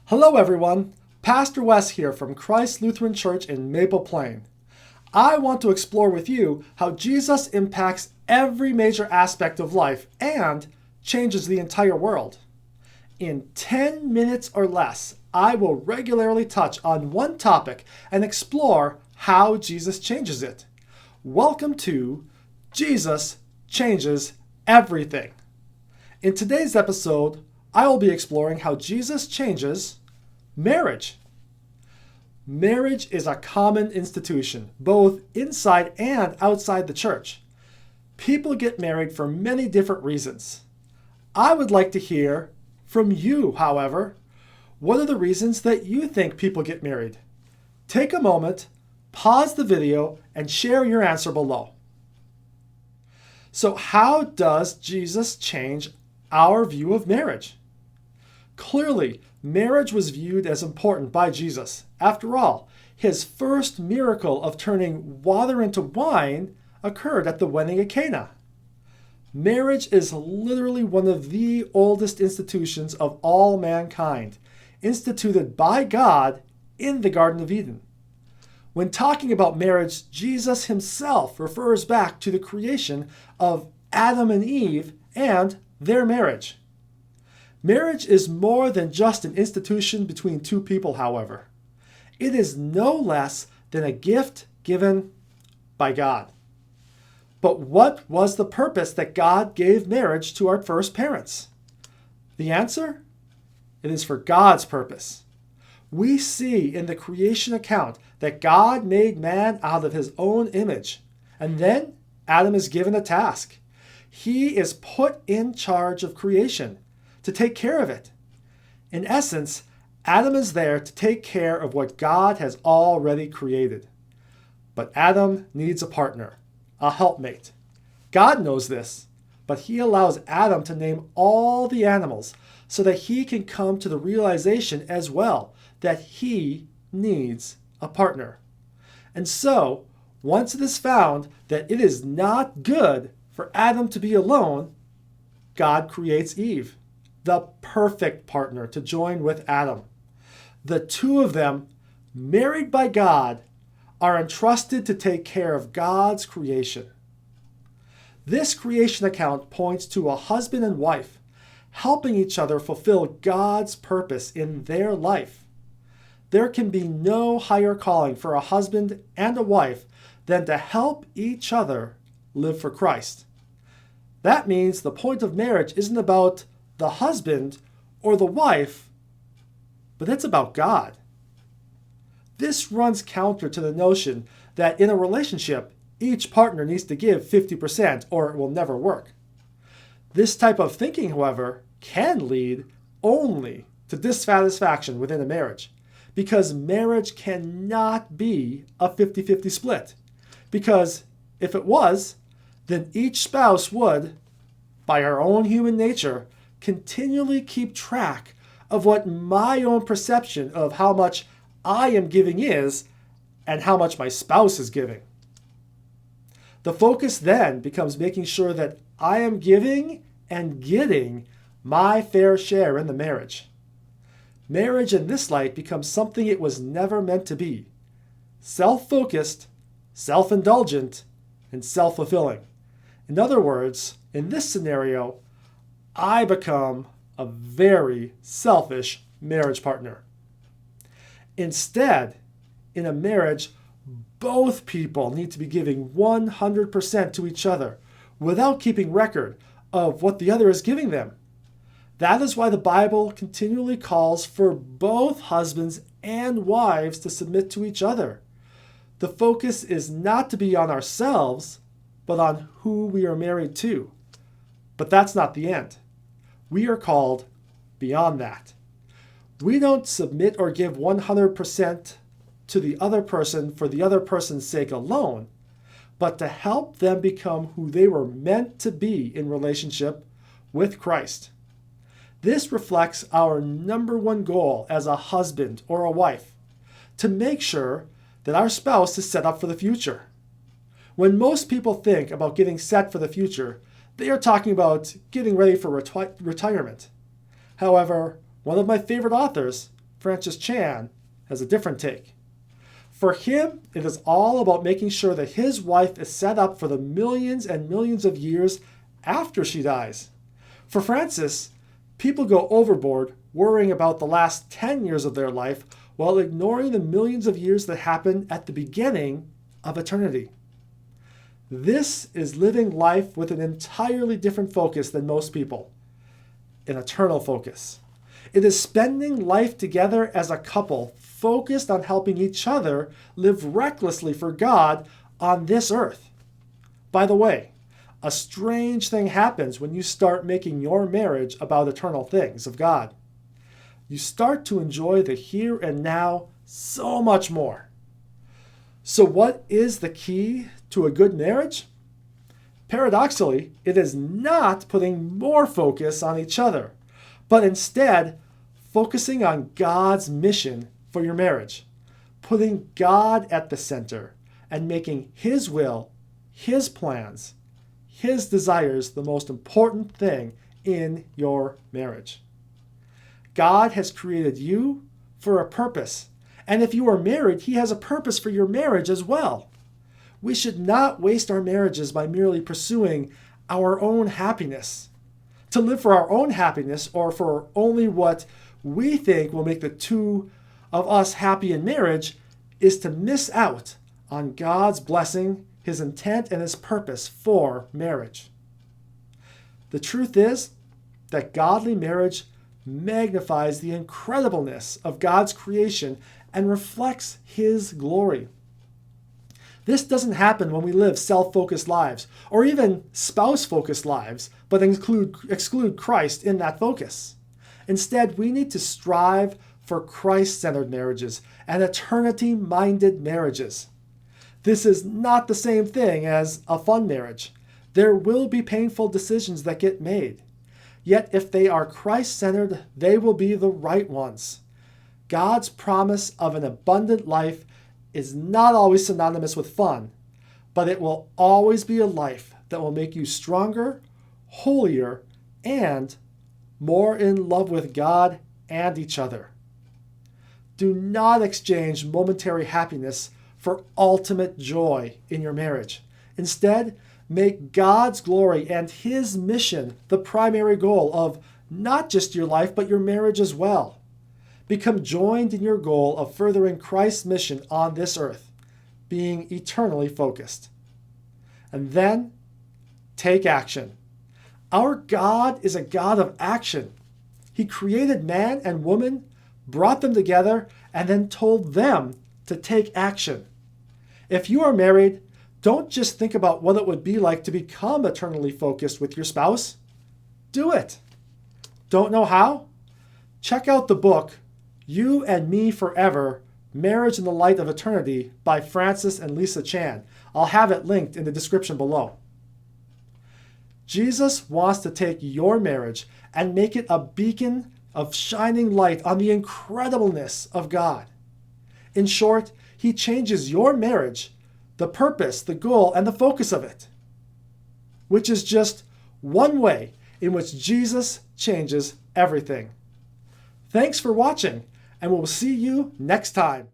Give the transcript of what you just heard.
Hello everyone, Pastor Wes here from Christ Lutheran Church in Maple Plain. I want to explore with you how Jesus impacts every major aspect of life and changes the entire world. In 10 minutes or less, I will regularly touch on one topic and explore how Jesus changes it. Welcome to Jesus Changes Everything. In today's episode, I will be exploring how Jesus changes marriage. Marriage is a common institution, both inside and outside the church. People get married for many different reasons. I would like to hear from you, however. What are the reasons that you think people get married? Take a moment, pause the video, and share your answer below. So how does Jesus change our view of marriage? Clearly, marriage was viewed as important by Jesus. After all, his first miracle of turning water into wine occurred at the wedding at Cana. Marriage is literally one of the oldest institutions of all mankind, instituted by God in the Garden of Eden. When talking about marriage, Jesus himself refers back to the creation of Adam and Eve and their marriage. Marriage is more than just an institution between two people, however. It is no less than a gift given by God. But what was the purpose that God gave marriage to our first parents? The answer? It is for God's purpose. We see in the creation account that God made man out of his own image, and then Adam is given a task. He is put in charge of creation, to take care of it. In essence, Adam is there to take care of what God has already created. But Adam needs a partner, a helpmate. God knows this, but he allows Adam to name all the animals so that he can come to the realization as well that he needs a partner. And so, once it is found that it is not good for Adam to be alone, God creates Eve, the perfect partner to join with Adam. The two of them, married by God, are entrusted to take care of God's creation. This creation account points to a husband and wife helping each other fulfill God's purpose in their life. There can be no higher calling for a husband and a wife than to help each other live for Christ. That means the point of marriage isn't about the husband or the wife, but it's about God. This runs counter to the notion that in a relationship, each partner needs to give 50% or it will never work. This type of thinking, however, can lead only to dissatisfaction within a marriage, because marriage cannot be a 50-50 split. Because if it was, then each spouse would, by our own human nature, continually keep track of what my own perception of how much I am giving is and how much my spouse is giving. The focus then becomes making sure that I am giving and getting my fair share in the marriage. Marriage in this light becomes something it was never meant to be: self-focused, self-indulgent, and self-fulfilling. In other words, in this scenario, I become a very selfish marriage partner. Instead, in a marriage, both people need to be giving 100% to each other without keeping record of what the other is giving them. That is why the Bible continually calls for both husbands and wives to submit to each other. The focus is not to be on ourselves, but on who we are married to. But that's not the end. We are called beyond that. We don't submit or give 100% to the other person for the other person's sake alone, but to help them become who they were meant to be in relationship with Christ. This reflects our number one goal as a husband or a wife, to make sure that our spouse is set up for the future. When most people think about getting set for the future, they are talking about getting ready for retirement. However, one of my favorite authors, Francis Chan has a different take. For him, it is all about making sure that his wife is set up for the millions and millions of years after she dies. For Francis, people go overboard worrying about the last 10 years of their life while ignoring the millions of years that happen at the beginning of eternity. This is living life with an entirely different focus than most people, an eternal focus. It is spending life together as a couple, focused on helping each other live recklessly for God on this earth. By the way, a strange thing happens when you start making your marriage about eternal things of God. You start to enjoy the here and now so much more. So what is the key to a good marriage? Paradoxically, it is not putting more focus on each other, but instead focusing on God's mission for your marriage, putting God at the center and making His will, His plans, His desires the most important thing in your marriage. God has created you for a purpose, and if you are married, He has a purpose for your marriage as well. We should not waste our marriages by merely pursuing our own happiness. To live for our own happiness or for only what we think will make the two of us happy in marriage is to miss out on God's blessing, His intent, and His purpose for marriage. The truth is that godly marriage magnifies the incredibleness of God's creation and reflects His glory. This doesn't happen when we live self-focused lives or even spouse-focused lives, but exclude Christ in that focus. Instead, we need to strive for Christ-centered marriages and eternity-minded marriages. This is not the same thing as a fun marriage. There will be painful decisions that get made. Yet if they are Christ-centered, they will be the right ones. God's promise of an abundant life is not always synonymous with fun, but it will always be a life that will make you stronger, holier, and more in love with God and each other. Do not exchange momentary happiness for ultimate joy in your marriage. Instead, make God's glory and His mission the primary goal of not just your life, but your marriage as well. Become joined in your goal of furthering Christ's mission on this earth, being eternally focused. And then, take action. Our God is a God of action. He created man and woman, brought them together, and then told them to take action. If you are married, don't just think about what it would be like to become eternally focused with your spouse. Do it. Don't know how? Check out the book, You and Me Forever, Marriage in the Light of Eternity by Francis and Lisa Chan. I'll have it linked in the description below. Jesus wants to take your marriage and make it a beacon of shining light on the incredibleness of God. In short, He changes your marriage, the purpose, the goal, and the focus of it, which is just one way in which Jesus changes everything. Thanks for watching, and we'll see you next time.